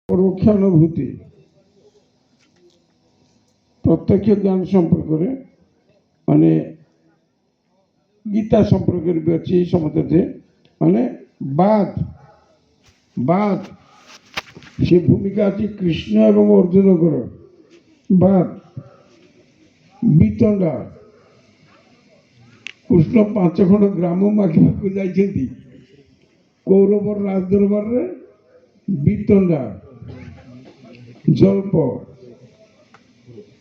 পরোক্ষানুভূতি প্রত্যক্ষ জ্ঞান সম্পর্কে মানে গীতা সম্পর্কে ଅଛି ସମସ୍ତେ ମାନେ ବାଦ ବାଦ ସେ ଭୂମିକା ଅଛି କୃଷ୍ଣ ଏବଂ ଅର୍ଜୁନଙ୍କର ବାଦ ବିତଣ୍ଡା କୃଷ୍ଣ 5 ଖଣ୍ଡ ଗ୍ରାମ ମାଗିବାକୁ ଯାଇଛନ୍ତି କୌରବର ରାଜଦରବାରରେ ବିତଣ୍ଡା ଜଳ୍ପ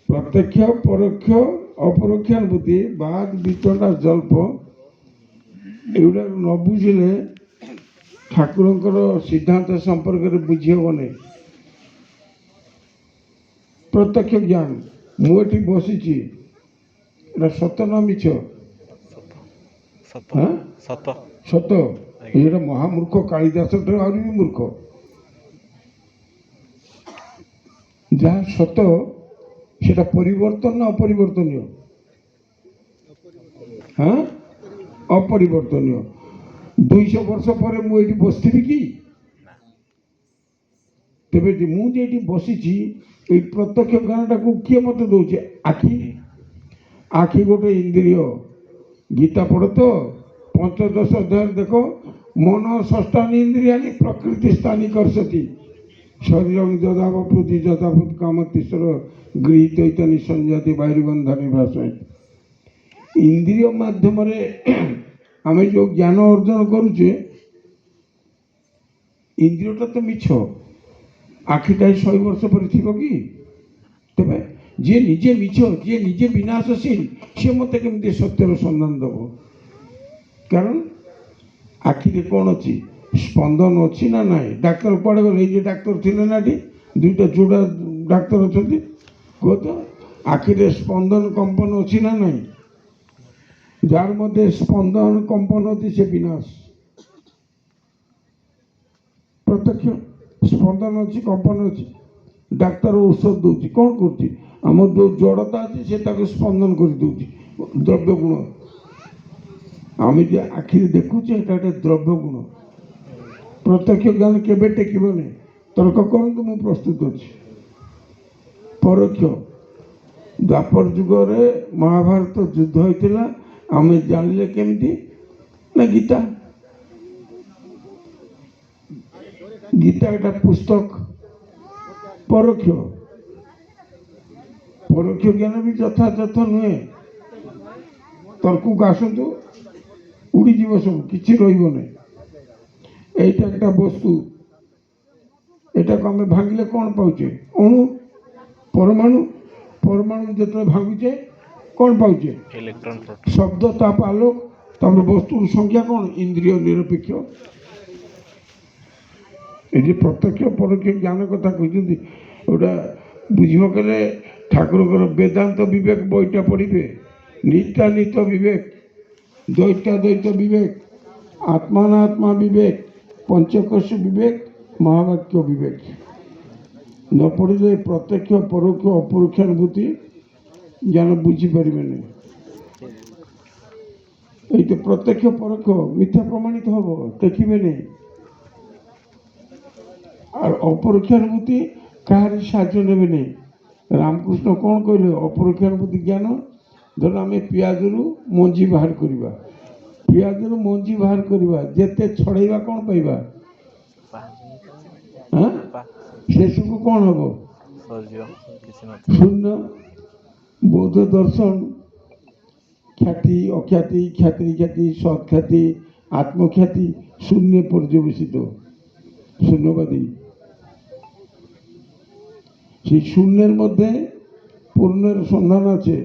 ପ୍ରତ୍ୟକ୍ଷ ପରୋକ୍ଷ ଅପରୋକ୍ଷାନୁଭୂତି ବାଦ ବିତଣ୍ଡା ଜଳ୍ପ ଏଗୁଡ଼ା ନ ବୁଝିଲେ ଠାକୁରଙ୍କର ସିଦ୍ଧାନ୍ତ ସମ୍ପର୍କରେ ବୁଝି ହେବନି। ପ୍ରତ୍ୟକ୍ଷ ଜ୍ଞାନ ମୁଁ ଏଠି ବସିଛି ଏଟା ସତ ନା ମିଛ? ସତ। ଏଇଟା ମହାମୂର୍ଖ କାଳିଦାସ ଠାରୁ ଆହୁରି ବି ମୂର୍ଖ। ଯାହା ସତ সেটা পরিবর্তন না অপরিবর্তনীয়? হ্যাঁ, অপরিবর্তনীয়। 200 ବର୍ଷ ପରେ ମୁଁ ଏଠି ବସିଥିବି କି? ତେବେ ମୁଁ ଯେ ଏଠି ବସିଛି ଏଇ ପ୍ରତ୍ୟକ୍ଷ ଜ୍ଞାନଟାକୁ କିଏ ମୋତେ ଦେଉଛି? ଆଖି। ଆଖି ଗୋଟେ ଇନ୍ଦ୍ରିୟ। ଗୀତା ପଢ଼ ତ 15 ଅଧ୍ୟାୟରେ ଦେଖ ମନ ଷଷ୍ଠାନି ଇନ୍ଦ୍ରିୟାନି ପ୍ରକୃତି ସ୍ଥାନୀ କର୍ଷତି ଶରୀରଂ ଯଦାବପୃତି ଯଦାଭୂତ କାମତିଶ୍ୱର ଗୃହୀତୈତନି ସଂଜାତି ବାୟୁଗନ୍ଧାନି ଭାଷୟ। ଇନ୍ଦ୍ରିୟ ମାଧ୍ୟମରେ ଆମେ ଯେଉଁ ଜ୍ଞାନ ଅର୍ଜନ କରୁଛେ ଇନ୍ଦ୍ରିୟଟା ତ ମିଛ। ଆଖିଟା 100 ବର୍ଷ ପରେ ଥିବ କି? ତେବେ ଯିଏ ନିଜେ ମିଛ ଯିଏ ନିଜେ ବିନାଶଶୀଳ ସିଏ ମୋତେ କେମିତି ସତ୍ୟର ସନ୍ଧାନ ଦେବ? କାରଣ ଆଖିରେ କ'ଣ ଅଛି? ସ୍ପନ୍ଦନ ଅଛି ନା ନାହିଁ? ଡାକ୍ତର କୁଆଡ଼େ ଗଲେ? ଏଇ ଯେ ଡାକ୍ତର ଥିଲେ ନା ଏଠି 2ଟା ଯୋଡ଼ା ଡାକ୍ତର ଅଛନ୍ତି କୁହ ତ ଆଖିରେ ସ୍ପନ୍ଦନ କମ୍ପନ ଅଛି ନା ନାହିଁ? ଯାହାର ମধ্যে ସ୍ପନ୍ଦନ କମ୍ପନ ଅଛି ସେ ବିନାଶ। ପ୍ରତ୍ୟକ୍ଷ ସ୍ପନ୍ଦନ ଅଛି କମ୍ପନ ଅଛି ଡାକ୍ତର ଔଷଧ ଦେଉଛି କ'ଣ କରୁଛି? ଆମର ଯେଉଁ ଜଡ଼ତା ଅଛି ସେ ତାକୁ ସ୍ପନ୍ଦନ କରିଦେଉଛି ଦ୍ରବ୍ୟ ଗୁଣ। ଆମେ ଯେ ଆଖିରେ ଦେଖୁଛେ ଏଟା ଗୋଟେ ଦ୍ରବ୍ୟ ଗୁଣ। ପ୍ରତ୍ୟକ୍ଷ ଜ୍ଞାନ କେବେ ଟେକିବନି? ତର୍କ କରନ୍ତୁ, ମୁଁ ପ୍ରସ୍ତୁତ ଅଛି। ପରୋକ୍ଷ ଦ୍ୱାପର ଯୁଗରେ ମହାଭାରତ ଯୁଦ୍ଧ ହୋଇଥିଲା ଆମେ ଜାଣିଲେ କେମିତି ନା ଗୀତା। ଗୀତା একটা ପୁସ୍ତକ। ପରୋକ୍ଷ ପରୋକ୍ଷ ଜ୍ଞାନ ବି ଯଥାଯଥ ନୁହେଁ। ତର୍କକୁ ଆସନ୍ତୁ ଉଡ଼ିଯିବ ସବୁ, କିଛି ରହିବନି। এইটা একটা বস্তু, এটাকে আমি ভাঙলে କ'ଣ ପାଉଛେ? ଅଣୁ ପରମାଣୁ। ପରମାଣୁ ଯେତେବେଳେ ଭାଙ୍ଗୁଛେ କ'ଣ ପାଉଛେ? ଇଲେକ୍ଟ୍ରନ୍, ଶବ୍ଦ, ତାପ, ଆଲୋକ। ତାପରେ ବସ୍ତୁର ସଂଖ୍ୟା କ'ଣ? ଇନ୍ଦ୍ରିୟ ନିରପେକ୍ଷ। এই যে প্রত্যক্ষ পরোক্ষ জ্ঞান কথা କହିଛନ୍ତି ওটা বুঝিব গেলে ঠাকুরଙ୍କର বেদান্ত বিবেক বইটা পড়িবে। নিত্যানিত্য বিবেক, দ্বৈতাদ্বৈত বিবেক, আত্মানাত্মা বিবেক, পঞ্চকোশ বিবেক, মহাবাক্য বিবেক ন পড়িলে প্রত্যক্ষ পরোক্ষ অপরোক্ষানুভূতি জ্ঞান বুঝিপারিবেনি। এই তো প্রত্যক্ষ পরোক্ষ মিথ্যা প্রমাণিত হব, দেখিবেনি। আর অপরোক্ষানুভূতি কাহারি সাহায্য নেবেনি। রামকৃষ্ণ କ'ଣ କହିଲେ? ଅପରୋକ୍ଷାନୁଭୂତି ଜ୍ଞାନ ଧର ଆମେ ପିଆଜରୁ ମଞ୍ଜି ବାହାର କରିବା, ପିଆଜରୁ ମଞ୍ଜି ବାହାର କରିବା, ଯେତେ ଛଡ଼େଇବା କ'ଣ ପାଇବା? ଶେଷକୁ କ'ଣ ହବ? ଶୂନ୍ୟ। ବୌଦ୍ଧ ଦର୍ଶନ ଖ୍ୟାତି ଅଖ୍ୟାତି, ଖ୍ୟାତି ଖ୍ୟାତି, ସତ୍ଖ୍ୟାତି, আত্মখ্যাতি শূন্যে পর্যবেসিত, শূন্যবাদী। সেই শূন্যের মধ্যে পূর্ণের সন্ধান আছে।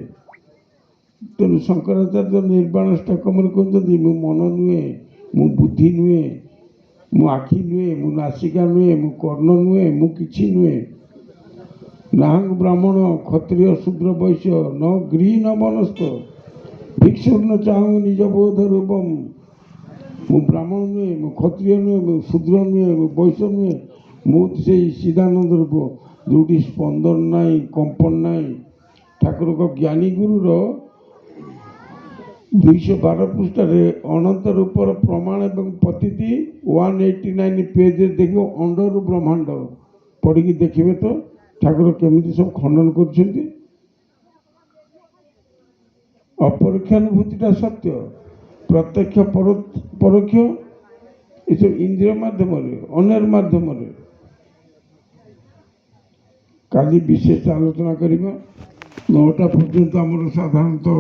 ତେଣୁ ଶଙ୍କରାଚାର୍ଯ୍ୟ ନିର୍ବାଣ ଷ୍ଟକମରେ କହୁଛନ୍ତି ମୁଁ ମନ ନୁହେଁ, ମୁଁ ବୁଦ୍ଧି ନୁହେଁ, ମୁଁ ଆଖି ନୁହେଁ, ମୁଁ ନାସିକା ନୁହେଁ, ମୁଁ କର୍ଣ୍ଣ ନୁହେଁ, ମୁଁ କିଛି ନୁହେଁ। ନାହଂ ବ୍ରାହ୍ମଣ କ୍ଷତ୍ରିୟ ଶୂଦ୍ର ବୈଶ୍ୟ ନ ଗୃହୀ ନ ବନସ୍ଥ ଭିକ୍ଷୁର୍ନ ଚାହୁଁ ନିଜ ବୋଧ ରୂପମ୍। ମୁଁ ବ୍ରାହ୍ମଣ ନୁହେଁ, ମୁଁ କ୍ଷତ୍ରିୟ ନୁହେଁ, ମୁଁ ଶୂଦ୍ର ନୁହେଁ, ମୁଁ ବୈଶ୍ୟ ନୁହେଁ, ମୁଁ ସେଇ ସିଦାନନ୍ଦ ରୂପ ଯେଉଁଠି ସ୍ପନ୍ଦନ ନାହିଁ, କମ୍ପନ ନାହିଁ। ଠାକୁରଙ୍କ ଜ୍ଞାନୀ ଗୁରୁର 212 ପୃଷ୍ଠାରେ ଅନନ୍ତ ରୂପର ପ୍ରମାଣ ଏବଂ ପତିତି 189 ପେଜରେ ଦେଖିବ ଅଣ୍ଡରୁ ବ୍ରହ୍ମାଣ୍ଡ। ପଢ଼ିକି ଦେଖିବେ ତ ଠାକୁର କେମିତି ସବୁ ଖଣ୍ଡନ କରୁଛନ୍ତି। ଅପରୋକ୍ଷାନୁଭୂତିଟା ସତ୍ୟ, ପ୍ରତ୍ୟକ୍ଷ ପରୋକ୍ଷ ଏସବୁ ଇନ୍ଦ୍ରିୟ ମାଧ୍ୟମରେ, ଅନ୍ୟର ମାଧ୍ୟମରେ। କାଲି ବିଶେଷ ଆଲୋଚନା କରିବା। 9ଟା ପର୍ଯ୍ୟନ୍ତ ଆମର ସାଧାରଣତଃ